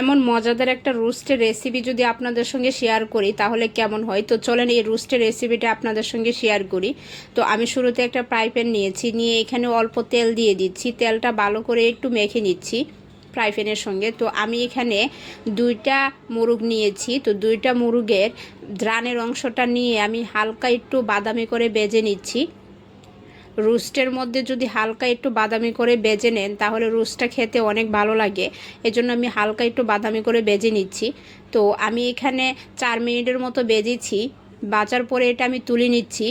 এমন মজাদার একটা রোস্টের রেসিপি যদি আপনাদের সঙ্গে শেয়ার করি তাহলে কেমন হয়। তো চলেন এই রোস্টের রেসিপিটা আপনাদের সঙ্গে শেয়ার করি। তো আমি শুরুতে একটা ফ্রাই প্যান নিয়েছি, নিয়ে এখানে অল্প তেল দিয়ে দিচ্ছি। তেলটা ভালো করে একটু মেখে নিচ্ছি ফ্রাই প্যানের সঙ্গে। তো আমি এখানে 2টা মুরগ নিয়েছি। তো 2টা মুরগের দ্রাণের অংশটা নিয়ে আমি হালকা একটু বাদামি করে ভেজে নিচ্ছি। রোস্টের মধ্যে যদি হালকা একটু বাদামি করে ভেজে নেন তাহলে রোস্টটা খেতে অনেক ভালো লাগে। এজন্য আমি হালকা একটু বাদামি করে ভেজে নিচ্ছি। তো আমি এখানে 4 মিনিটের মতো ভেজেছি। ভাজার পরে এটা আমি তুলে নিচ্ছি।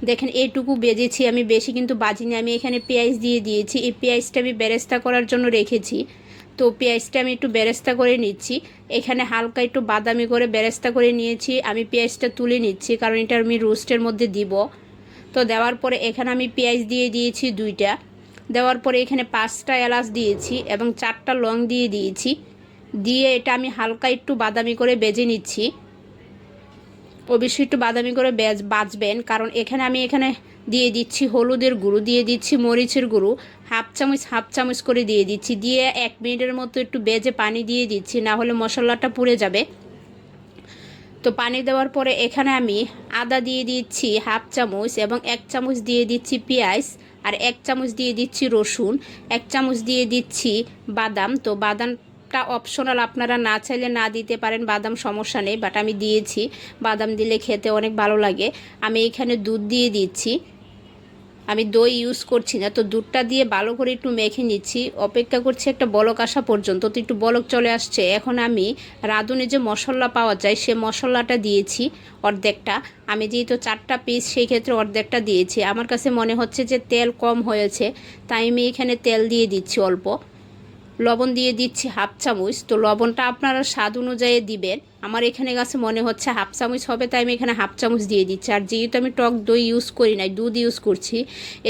দেখেন এইটুকু ভেজেছি আমি, বেশি কিন্তু ভাজিনি। আমি এখানে পেঁয়াজ দিয়ে দিয়েছি। এই পেঁয়াজটা আমি বেরেস্তা করার জন্য রেখেছি। তো পেঁয়াজটা আমি একটু বেরেস্তা করে নিচ্ছি। এখানে হালকা একটু বাদামি করে বেরেস্তা করে নিয়েছি। আমি পেঁয়াজটা তুলে নিচ্ছি কারণ এটা আমি রোস্টের মধ্যে দিব। তো দেওয়ার পরে এখানে আমি পেঁয়াজ দিয়ে দিয়েছি 2টা। দেওয়ার পরে এখানে 5টা এলাচ দিয়েছি এবং 4টা লং দিয়ে দিয়েছি। দিয়ে এটা আমি হালকা একটু বাদামি করে ভেজে নিচ্ছি। অবশ্যই একটু বাদামি করে ভাজবেন, কারণ আমি এখানে দিয়ে দিচ্ছি হলুদের গুঁড়ো, দিয়ে দিচ্ছি মরিচের গুঁড়ো হাফ চামচ করে দিয়ে দিচ্ছি। দিয়ে 1 মিনিটের মতো একটু ভেজে পানি দিয়ে দিচ্ছি, না হলে মশলাটা পুড়ে যাবে। তো পানি দেওয়ার পরে এখানে আমি আদা দিয়ে দিচ্ছি হাফ চামচ এবং 1 চামচ দিয়ে দিচ্ছি পেঁয়াজ, আর 1 চামচ দিয়ে দিচ্ছি রসুন, 1 চামচ দিয়ে দিচ্ছি বাদাম। তো বাদামটা অপশনাল, আপনারা না চাইলে না দিতে পারেন, বাদাম সমস্যা নেই, বাট আমি দিয়েছি। বাদাম দিলে খেতে অনেক ভালো লাগে। আমি এখানে দুধ দিয়ে দিচ্ছি, আমি দই ইউজ করছি না। তো দুধটা দিয়ে ভালো করে একটু মেখে নিচ্ছি, অপেক্ষা করছি একটা বলক আসা পর্যন্ত। তো একটু বলক চলে আসছে। এখন আমি রাঁধুনি যে মশলা পাওয়া যায় সে মশলাটা দিয়েছি অর্ধেকটা। আমি যেহেতু 4টা পিস সেই ক্ষেত্রে অর্ধেকটা দিয়েছি। আমার কাছে মনে হচ্ছে যে তেল কম হয়েছে, তাই আমি এখানে তেল দিয়ে দিচ্ছি অল্প। লবণ দিয়ে দিচ্ছি হাফ চামচ। তো লবণটা আপনারা স্বাদ অনুযায়ী দিবেন। আমার এখানে কাছে মনে হচ্ছে হাফ চামচ হবে, তাই আমি এখানে হাফ চামচ দিয়ে দিচ্ছি। আর যেহেতু আমি টক দই ইউজ করি নাই, দুধ ইউজ করছি,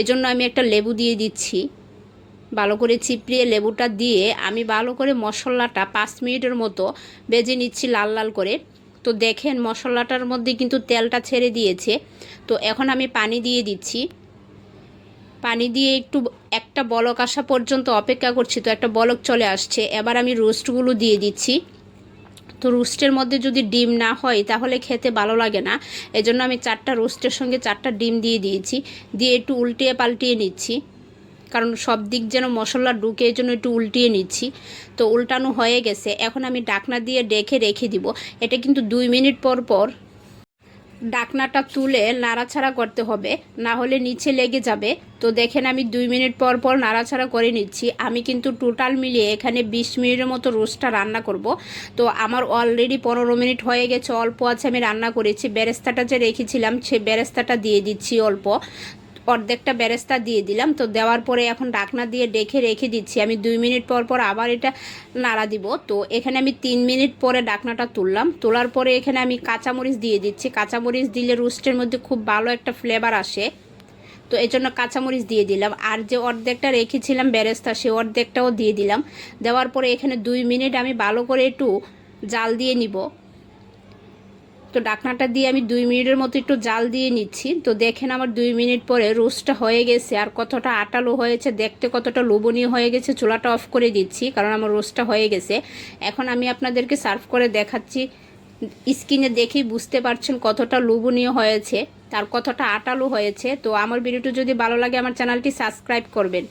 এজন্য আমি একটা লেবু দিয়ে দিচ্ছি। ভালো করে চিপড়িয়ে লেবুটা দিয়ে আমি ভালো করে মশলাটা 5 মিনিটের মতো ভেজে নিচ্ছি লাল লাল করে। তো দেখেন মশলাটার মধ্যে কিন্তু তেলটা ছেড়ে দিয়েছে। তো এখন আমি পানি দিয়ে দিচ্ছি। পানি দিয়ে একটু একটা বলক আসা পর্যন্ত অপেক্ষা করছি। তো একটা বলক চলে আসছে। এবার আমি রোস্টগুলো দিয়ে দিচ্ছি। তো রোস্টের মধ্যে যদি ডিম না হয় তাহলে খেতে ভালো লাগে না, এজন্য আমি 4টা রোস্টের সঙ্গে 4টা ডিম দিয়ে দিয়েছি। দিয়ে একটু উল্টিয়ে পাল্টিয়ে নিচ্ছি, কারণ সব দিক যেন মশলা ঢুকে, এই জন্য একটু উল্টিয়ে নিচ্ছি। তো উল্টানো হয়ে গেছে। এখন আমি ঢাকনা দিয়ে রেখে দিব। এটা কিন্তু 2 মিনিট পর পর ঢাকনাটা তুলে নাড়াচাড়া করতে হবে, না হলে নিচে লেগে যাবে। তো দেখেন আমি 2 মিনিট পর পর নাড়াচাড়া করে নিচ্ছি। আমি কিন্তু টোটাল মিলিয়ে এখানে 20 মিনিটের মতো রোস্টটা রান্না করব। তো আমার অলরেডি 15 মিনিট হয়ে গেছে, অল্প আছে আমি রান্না করেছি। বেরেস্তাটা যে রেখেছিলাম সে বেরেস্তাটা দিয়ে দিচ্ছি অল্প, অর্ধেকটা বেরেস্তা দিয়ে দিলাম। তো দেওয়ার পরে এখন ঢাকনা দিয়ে রেখে দিচ্ছি। আমি 2 মিনিট পর পর আবার এটা নাড়া দিব। তো এখানে আমি 3 মিনিট পরে ঢাকনাটা তুললাম। তোলার পরে এখানে আমি কাঁচামরিচ দিয়ে দিচ্ছি। কাঁচামরিচ দিলে রোস্টের মধ্যে খুব ভালো একটা ফ্লেভার আসে, তো এই জন্য কাঁচামরিচ দিয়ে দিলাম। আর যে অর্ধেকটা রেখেছিলাম বেরেস্তা, সে অর্ধেকটাও দিয়ে দিলাম। দেওয়ার পরে এখানে 2 মিনিট আমি ভালো করে একটু জাল দিয়ে নিব। তো ঢাকনাটা দিয়ে আমি 2 মিনিটের মতো একটু জাল দিয়ে নিচ্ছি। তো দেখেন আমার 2 মিনিট পরে রোস্টটা হয়ে গেছে, আর কতটা আটালো হয়েছে, দেখতে কতটা লোভনীয় হয়ে গেছে। চুলাটা অফ করে দিচ্ছি কারণ আমার রোস্টটা হয়ে গেছে। এখন আমি আপনাদেরকে সার্ভ করে দেখাচ্ছি। স্কিনে দেখেই বুঝতে পারছেন কতটা লোভনীয় হয়েছে, তার কতটা আটালো হয়েছে। তো আমার ভিডিওটি যদি ভালো লাগে আমার চ্যানেলটি সাবস্ক্রাইব করবেন।